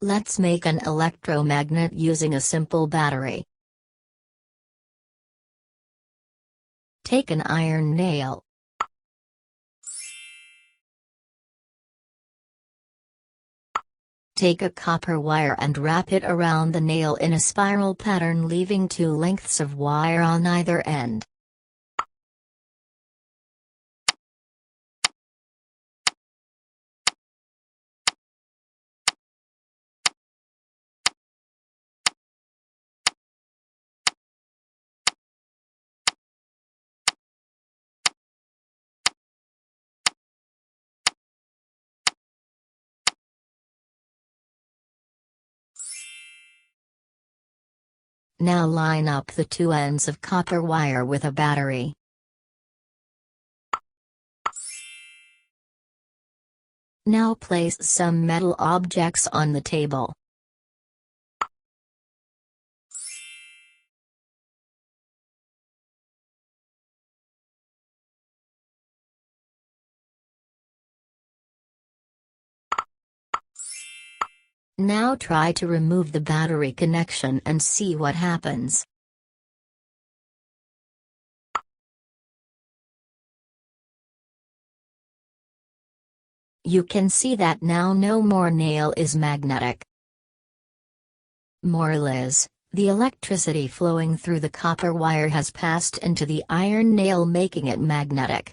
Let's make an electromagnet using a simple battery. Take an iron nail. Take a copper wire and wrap it around the nail in a spiral pattern, leaving two lengths of wire on either end. Now line up the two ends of copper wire with a battery. Now place some metal objects on the table. Now try to remove the battery connection and see what happens. You can see that now no more nail is magnetic. Moral is, the electricity flowing through the copper wire has passed into the iron nail, making it magnetic.